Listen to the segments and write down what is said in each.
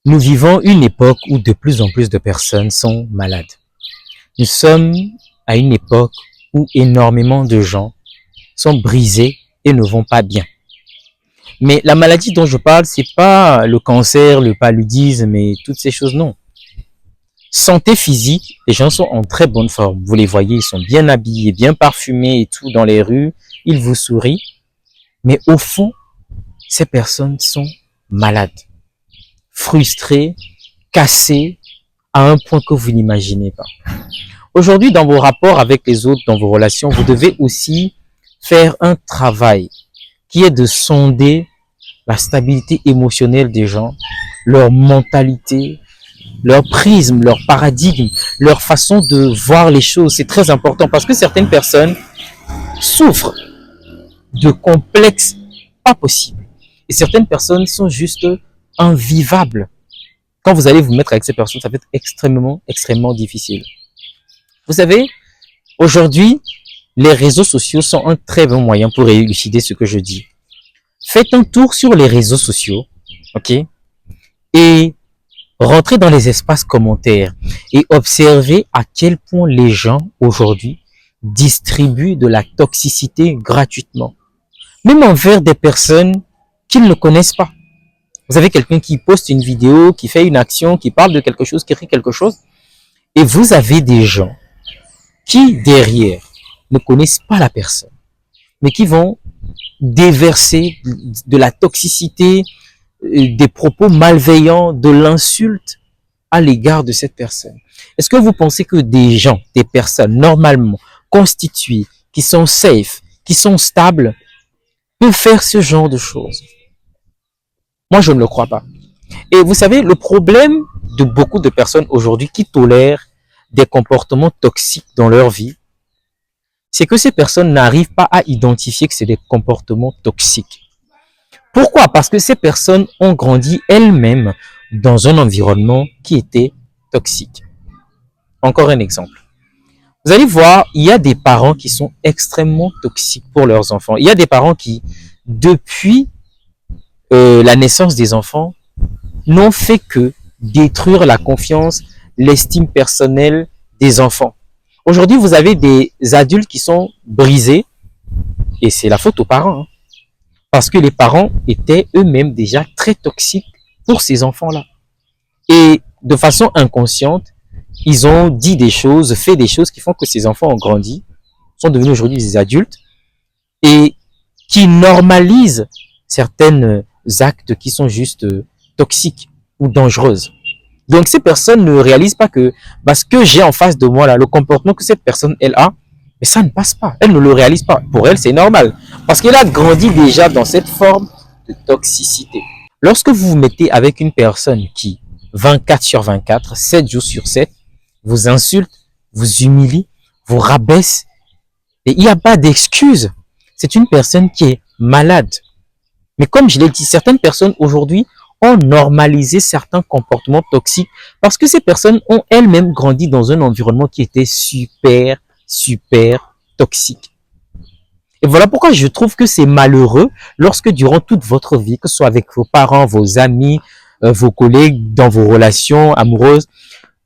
Nous vivons une époque où de plus en plus de personnes sont malades. Nous sommes à une époque où énormément de gens sont brisés et ne vont pas bien. Mais la maladie dont je parle, c'est pas le cancer, le paludisme et toutes ces choses, non. Santé physique, les gens sont en très bonne forme. Vous les voyez, ils sont bien habillés, bien parfumés et tout dans les rues. Ils vous sourient. Mais au fond, ces personnes sont malades, frustrées, cassées, à un point que vous n'imaginez pas. Aujourd'hui, dans vos rapports avec les autres, dans vos relations, vous devez aussi faire un travail qui est de sonder la stabilité émotionnelle des gens, leur mentalité, leur prisme, leur paradigme, leur façon de voir les choses. C'est très important parce que certaines personnes souffrent de complexes pas possibles. Et certaines personnes sont juste invivables. Quand vous allez vous mettre avec ces personnes, ça va être extrêmement, extrêmement difficile. Vous savez, aujourd'hui, les réseaux sociaux sont un très bon moyen pour élucider ce que je dis. Faites un tour sur les réseaux sociaux, ok, et rentrez dans les espaces commentaires et observez à quel point les gens aujourd'hui distribuent de la toxicité gratuitement, même envers des personnes qu'ils ne connaissent pas. Vous avez quelqu'un qui poste une vidéo, qui fait une action, qui parle de quelque chose, qui écrit quelque chose, et vous avez des gens qui, derrière, ne connaissent pas la personne, mais qui vont déverser de la toxicité, des propos malveillants, de l'insulte à l'égard de cette personne. Est-ce que vous pensez que des gens, des personnes normalement constituées, qui sont safe, qui sont stables, peuvent faire ce genre de choses? Moi, je ne le crois pas. Et vous savez, le problème de beaucoup de personnes aujourd'hui qui tolèrent des comportements toxiques dans leur vie, c'est que ces personnes n'arrivent pas à identifier que c'est des comportements toxiques. Pourquoi? Parce que ces personnes ont grandi elles-mêmes dans un environnement qui était toxique. Encore un exemple. Vous allez voir, il y a des parents qui sont extrêmement toxiques pour leurs enfants. Il y a des parents qui, depuis la naissance des enfants, n'ont fait que détruire la confiance, l'estime personnelle des enfants. Aujourd'hui, vous avez des adultes qui sont brisés et c'est la faute aux parents. Parce que les parents étaient eux-mêmes déjà très toxiques pour ces enfants-là. Et de façon inconsciente, ils ont dit des choses, fait des choses qui font que ces enfants ont grandi, sont devenus aujourd'hui des adultes et qui normalisent certains actes qui sont juste toxiques ou dangereuses. Donc ces personnes ne réalisent pas que ce que j'ai en face de moi là, le comportement que cette personne elle a, mais ça ne passe pas. Elle ne le réalise pas. Pour elle, c'est normal. Parce qu'elle a grandi déjà dans cette forme de toxicité. Lorsque vous vous mettez avec une personne qui, 24 sur 24, 7 jours sur 7, vous insulte, vous humilie, vous rabaisse, et il n'y a pas d'excuse. C'est une personne qui est malade. Mais comme je l'ai dit, certaines personnes aujourd'hui ont normalisé certains comportements toxiques parce que ces personnes ont elles-mêmes grandi dans un environnement qui était super toxique. Et voilà pourquoi je trouve que c'est malheureux lorsque durant toute votre vie, que ce soit avec vos parents, vos amis, vos collègues, dans vos relations amoureuses,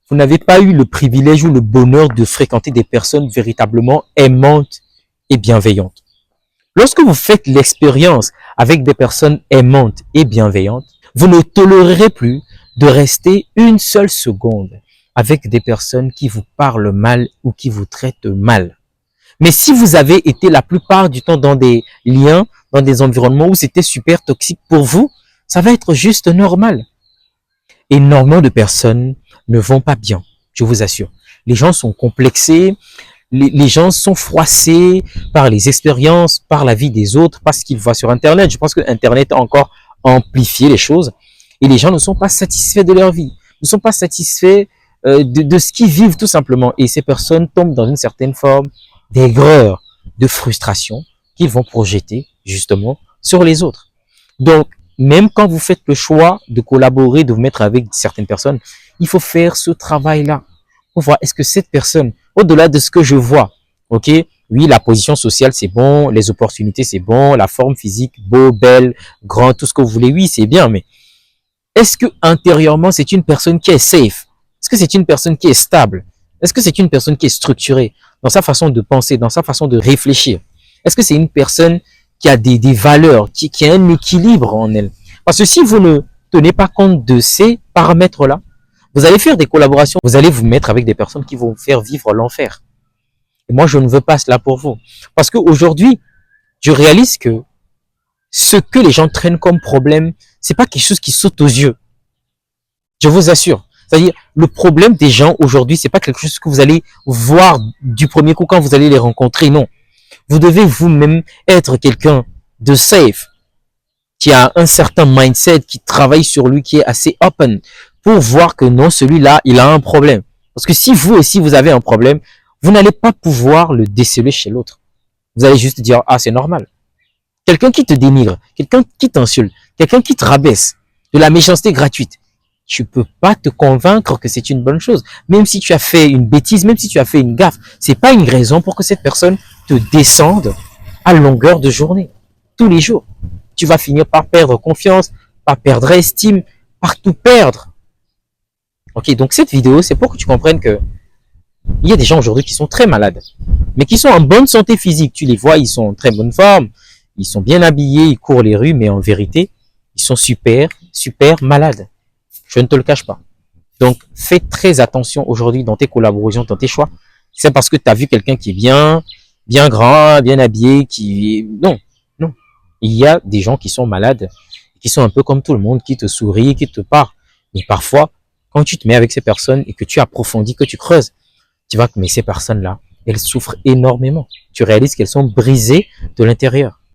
vous n'avez pas eu le privilège ou le bonheur de fréquenter des personnes véritablement aimantes et bienveillantes. Lorsque vous faites l'expérience avec des personnes aimantes et bienveillantes, vous ne tolérerez plus de rester une seule seconde avec des personnes qui vous parlent mal ou qui vous traitent mal. Mais si vous avez été la plupart du temps dans des liens, dans des environnements où c'était super toxique pour vous, ça va être juste normal. Énormément de personnes ne vont pas bien, je vous assure. Les gens sont complexés, les gens sont froissés par les expériences, par la vie des autres, par ce qu'ils voient sur Internet. Je pense que Internet a encore amplifié les choses et les gens ne sont pas satisfaits de leur vie, ne sont pas satisfaits de ce qu'ils vivent tout simplement. Et ces personnes tombent dans une certaine forme d'aigreur, de frustration qu'ils vont projeter justement sur les autres. Donc, même quand vous faites le choix de collaborer, de vous mettre avec certaines personnes, il faut faire ce travail-là pour voir est-ce que cette personne, au-delà de ce que je vois, ok, oui, la position sociale c'est bon, les opportunités c'est bon, la forme physique, beau, belle, grand, tout ce que vous voulez, oui, c'est bien, mais Est-ce que intérieurement, c'est une personne qui est safe? Est-ce que c'est une personne qui est stable? Est-ce que c'est une personne qui est structurée dans sa façon de penser, dans sa façon de réfléchir? Est-ce que c'est une personne qui a des valeurs, qui a un équilibre en elle? Parce que si vous ne tenez pas compte de ces paramètres-là, vous allez faire des collaborations, vous allez vous mettre avec des personnes qui vont vous faire vivre l'enfer. Et moi, je ne veux pas cela pour vous. Parce qu'aujourd'hui, je réalise que ce que les gens traînent comme problème, c'est pas quelque chose qui saute aux yeux. Je vous assure. C'est-à-dire, le problème des gens aujourd'hui, c'est pas quelque chose que vous allez voir du premier coup quand vous allez les rencontrer. Non. Vous devez vous-même être quelqu'un de safe, qui a un certain mindset, qui travaille sur lui, qui est assez open, pour voir que non, celui-là, il a un problème. Parce que si vous aussi, vous avez un problème, vous n'allez pas pouvoir le déceler chez l'autre. Vous allez juste dire, ah, c'est normal. Quelqu'un qui te dénigre, quelqu'un qui t'insulte, quelqu'un qui te rabaisse, de la méchanceté gratuite, tu peux pas te convaincre que c'est une bonne chose. Même si tu as fait une bêtise, même si tu as fait une gaffe, c'est pas une raison pour que cette personne te descende à longueur de journée, tous les jours. Tu vas finir par perdre confiance, par perdre estime, par tout perdre. Ok, donc cette vidéo, c'est pour que tu comprennes que il y a des gens aujourd'hui qui sont très malades, mais qui sont en bonne santé physique. Tu les vois, ils sont en très bonne forme, ils sont bien habillés, ils courent les rues, mais en vérité, ils sont super, super malades. Je ne te le cache pas. Donc, fais très attention aujourd'hui dans tes collaborations, dans tes choix. C'est parce que tu as vu quelqu'un qui est bien, bien grand, bien habillé, qui... Non, non. Il y a des gens qui sont malades, qui sont un peu comme tout le monde, qui te sourient, qui te parlent. Mais parfois, quand tu te mets avec ces personnes et que tu approfondis, que tu creuses, tu vois que mais ces personnes-là, elles souffrent énormément. Tu réalises qu'elles sont brisées de l'intérieur.